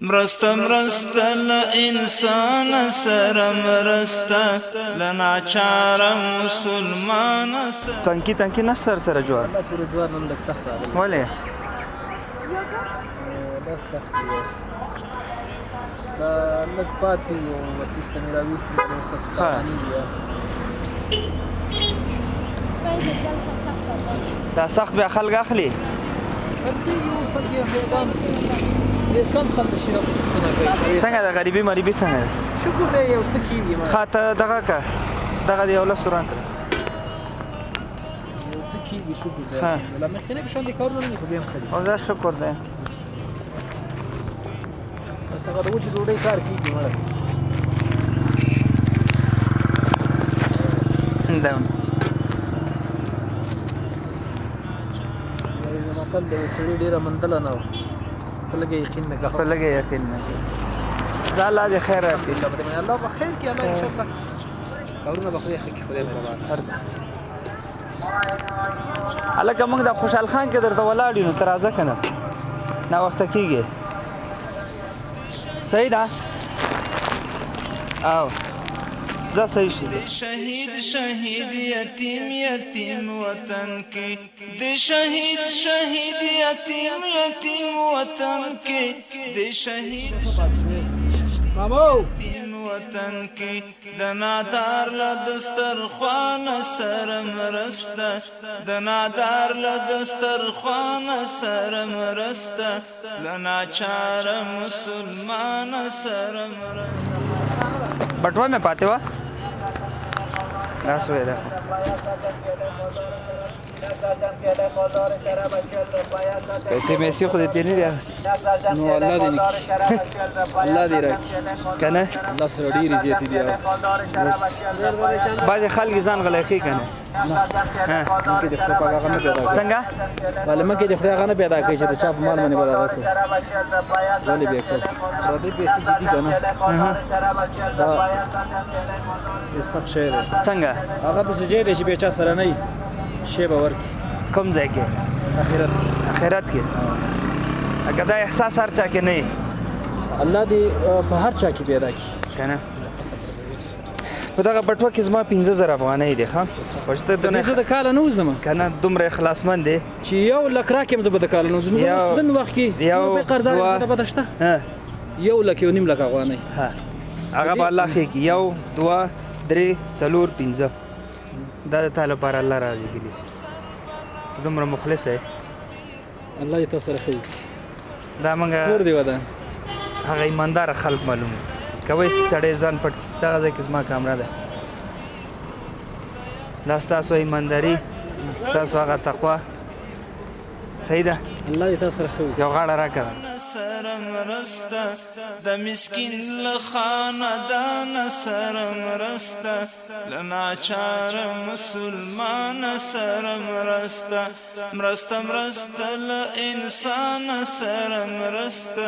مرسته مرسته له انسان سره مرسته له ناچاره مسلمان سره تنکي نه سره جوار الله چې جوار نن لږ سخت راغلی ولې دا سخت دی دا لږ پاتې وو وسیس ته مې راویستي دي اوس ستاسو کارخانې دي دا سخت بیا خلک اخلي خرڅېږي او خلک یې پیغام ډېر کم خلک د شیراب پوښتنه کوي څنګه د غریبي مریبي څنګه ده شکر دی یو څه کېږي ښه ته دغه که دغه د یو لس وران کړه یو څه کېږي شکر دی ها. لا مخکینی په شان دي کارونه نه دي خو بیا هم ښه دي او دا شکر دی بس هغه د وچې ډوډۍ کار کېږي مړه دا یو متل دی سړي ډېره مندله نه وه ته لږ یقین نه کوه ته لږ یقین نه دا الله دې خیر راکړي الله په خیر کې الله انشاءالله کارونه به خدای ښه کړي خدای مهربان هر څه هلکه موږ د خوشحال خان کې درته ولاړ یو نو ته راځه که نه ناوخته کېږي صحیح ده او ځه صحیح شي شهید شهید یتیم یتیم وطن کې د شهید شهید یتیم یتیم وطن کې د شهید یتیم وطن کې د نادار له دسترخوان سره مرسته د نادار له دسترخوان سره مرسته له ناچاره مسلمان سره مرسته بټوه مې پاتې وه دا سوی ده پیسې میسې خو دې ترې نه دي اخیستې نو الله دې نه کړي الله دې راکړي که نه الله سره ډېرې زیاتې دي بعضې خلک ځان غلی کوي که نه مکې د خدای پاک هغه نه پیدا کړي څنګه بله مکې د خدای هغه نه پیدا کړي چې د چا په مال باندې به دغه کړو ولې بیا کړو پردۍ پیسې چې دي که نه دا ډېر سخت شی دی څنګه هغه داسې ځای دی چې بیا چا سره نه وي شی به ورکړي کوم ځای کې آخرت آخرت کې که دا احساس هر چا کې نه وي الله دې په هر چا کې پیدا کړي که نه په دغه بټوه کې زما 15,000 افغانۍ دي ښه خو چې ته دونه زه د کاله نه وځم که نه دومره اخلاصمند دی چې یو لک راکړم زه به د کاله نه وځم زه د وخت کې یو قرضدار دوه یم بده شته یو لک یو نیم لک افغانۍ ښه هغه به الله ښه کړي 1 2 3 4 5 دا د تا لپاره الله رالیږلي ته دومره مخلص یې الله دې تا سره ښه وکړي دا موږ کور دې ودان هغه ایمانداره خلک معلوم کوی سړی ځان پټ دغه ځای کې زما کامره ده دا ستاسو ایمانداري ستاسو هغه تقوا صحیح ده الله دې تا سره ښه وکړي یو غاړه راکړه سره مرسته د مسکین له خاندان سره مرسته له ناچاره مسلمان سره مرسته مرسته مرسته له انسان سره مرسته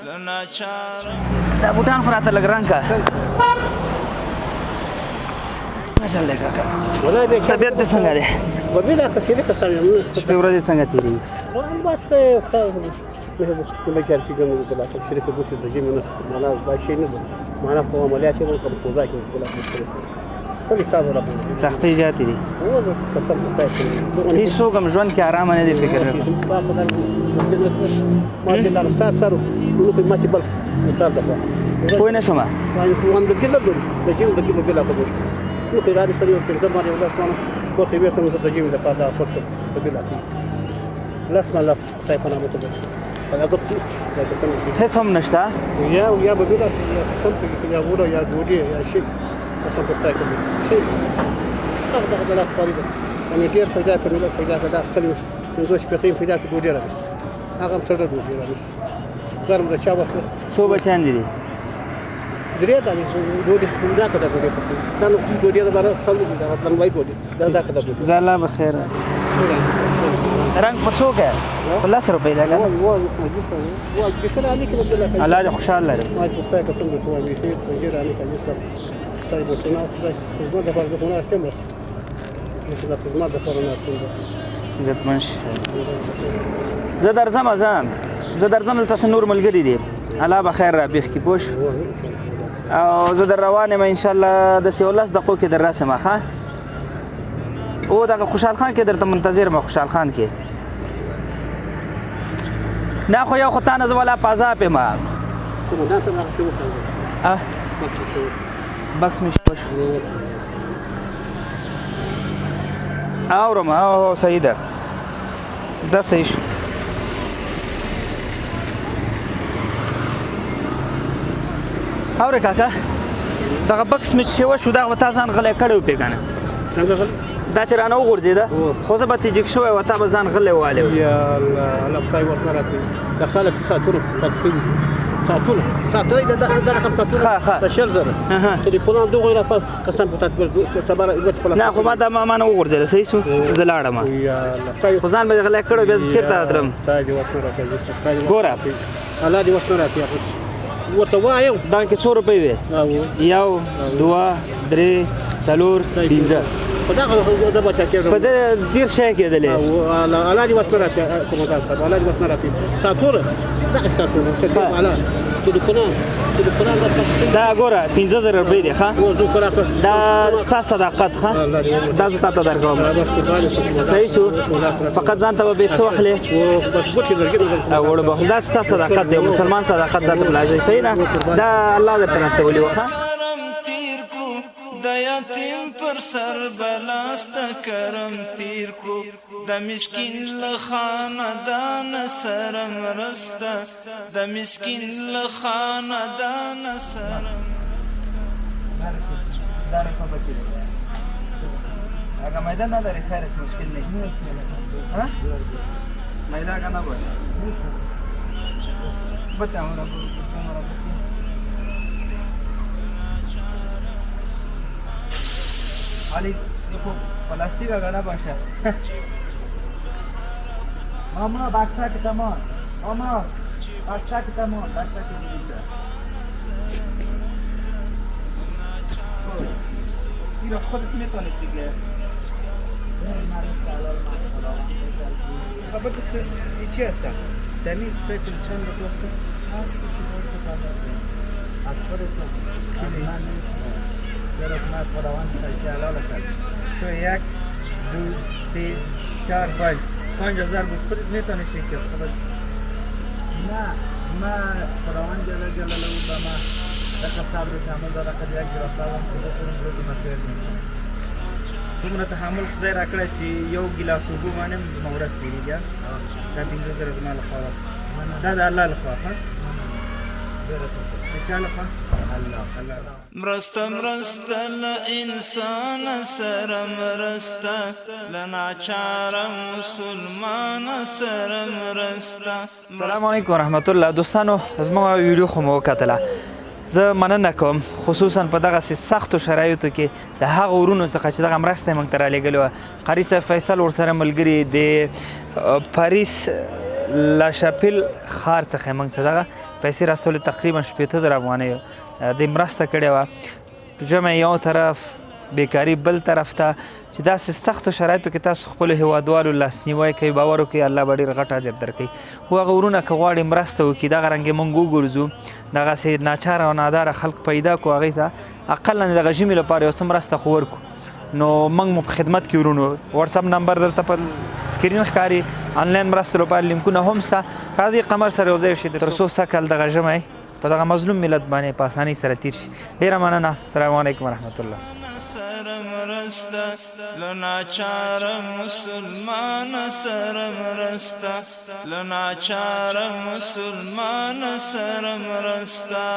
له ناچاره دا بوټان خو راته لږ رنګ کړه چل دی کاکا طبیعت دې څنګه دی وبلا كثير كثير شپې ورځې څنګه تېرېږي بس كل شهر في جمهور البلاد شركه بوتي الرجيم من معنا باشي نزل معنا هو عمليات يوم قبل قضاء البلاد كل كتاب ربنا سختۍ زیاتې دي هو كثر مستعد هېڅوک هم ژوند کې ارامه نه دی فکر نه کوي ما دي صار صار كل ما سيبل صار دفع پوه نه شوم يعني هو عند كل دول الرجيم ده كله بلا قبول كل رادي سريع في زمان ولا اسمه كنت بيسمو الرجيم ده بعد فرصه بلا لا اسمع لا طيب انا متبع انا ضبط هېڅ هم نشته ويا بدولا سمت يا بولا يا جودي يا شيء قسم بالله شيء اخذ بلاس قريبا يعني غير فداك من فداك ده خليش نزوش بقيم فداك جودي بس هغه مسرد جودي بس ګرم د شابه څو بچیان دي درې دا جودي دا کده جودي دا نو جودي دا بار خلک دا مطلب وای جودي دا کده جودي زه الله بخیر رنګ په څو کې په 10 روپۍ ده که نه هو بيكون عليك بدل الله دې خوشحال لري ما تفاك كل تو بيتي تجير عليك يسر طيب وسنا خدمات دفع دفعنا استمر مثل خدمات دفعنا استمر عزتمن شه زه درځم دلته څه نور ملګري دي الله به خیر را بیخ کې پوه شو او زه در روان یم انشاءالله داسې 11 دقیقو کې در راسم ښه او دغه خوشحال خان کې درته منتظر یم خوشحال خان کې نه خو یو خو تا نه زه والا په عذاب یم کمانډان صاحب هغه شی وکړه بکس مې شو اورم او صحیح ده دا صحیح شو اورې کاکا دغه بکس مې چې وشو دغه به تا ځان غلی کړی و پې که نه څنګه غل دا چې رانه وغورځېده خو زه به تې جګ شوی و تا به ځان غلی والی و یا الله خدای ورته راکړي د خلک ساعتونه پاتې شوي ساعتونه ساعتونه د رقم ساعتونه د 10,000 تلیفونونه دغه را په قسم په تاسو سبا نه خو ما دا ما نه وغورځېده صحیح شو زه لاړم خو ځان به غلی کړی بیا زه چېرته راتلم ګوره الله دې وس نه راکړي ورته وایم دا کې 100 روپۍ وې 1 2 3 4 5 په دغه د بچا کې په دې ډېر شی کېدلی الله دې وس نه راکړي کومندان صاحب الله دې وس نه راکړي ساعتونه دغه ساعتونه تلفون الله تلیفونان دا ګوره 15000 روپۍ دی ښه دا ستا صداقت ښه دا زه تا ته درکوم صحیح شو فقط ځان ته به بې څه واخلې وړه به دا ستا صداقت دی مسلمان صداقت دا ته بلاځي صحیح ده دا الله درته نستولی و ښه د یتیم پر سر بلاست کرم تیر کو د مسکین له خاندان سره مرسته د مسکین له خاندان سره اگه میدان نداری خیرش مشکل نیست ها میدان اگه نباشه بتاون علی देखो प्लास्टिक का गाना बाशा मामा बाक्सा के तमाम मामा बाक्सा के तमाम बाक्सा के बीच ये खुद में तो नहीं सीख गया अब तो से इच्छा है तमी से कुछ चंद दोस्त आज पर तो ما خداوند تعالی لکن سو 1 2 3 4 5,000 بود خودت میتونستی که خودت نه ما خداوند جل جلاله با ما رقم صبر تحمل داره که یک گرفته و خودم رو مفیر نمیشه دومره تحمل خدای را کړی چې یو ګیلاس اوبه باندې زما ورځ تېرېږي دا 15,000 زما لخوا دا د الله لخوا ښه د چا لخوا الله مرسته له انسان سره مرسته له ناچاره مسلمان سره مرسته السلام علیکم ورحمت الله دوستانو زما ویډیو خو مو وکتله زه مننه کوم خصوصا په دغسې سختو شرایطو کې د هغو ورونو څخه چې دغه مرسته یې موږ ته رالیږلې وه قاري صاحب فیصل ورسره ملګري د پاریس لاشاپیل ښار څخه یې موږ ته دغه پیسې راستولې تقریبا 80,000 افغانۍ د مرسته کړې وه جمع یو طرف بیکاري بل طرف ته چې داسې سختو شرایطو کې تاسو خپلو هیوادوالو لاسنیوی کوي باور وکړئ الله به ډېر غټ اجر درکوي خو هغه ورونه که غواړي مرسته وکړي دغه رنګې موږ وګرځو دغسې ناچاره او ناداره خلق پیدا کړو هغوی ته اقلا د ژمي لپاره یو څه مرسته خو ورکړو نو موږ مو په خدمت کې ورونو واتساپ نمبر درته په سکرین ښکاري آنلاین مرستو لپاره لینکونه هم شته راځئ قمر سره یو ځای شي تر څو سږ کال دغه ژمی په دغه مظلوم ملت باندې په اسانۍ سره تیر شي ډېره مننه السلام علیکم ورحمت الله لناچار مسلمان سر مرستا لناچار مسلمان سر مرستا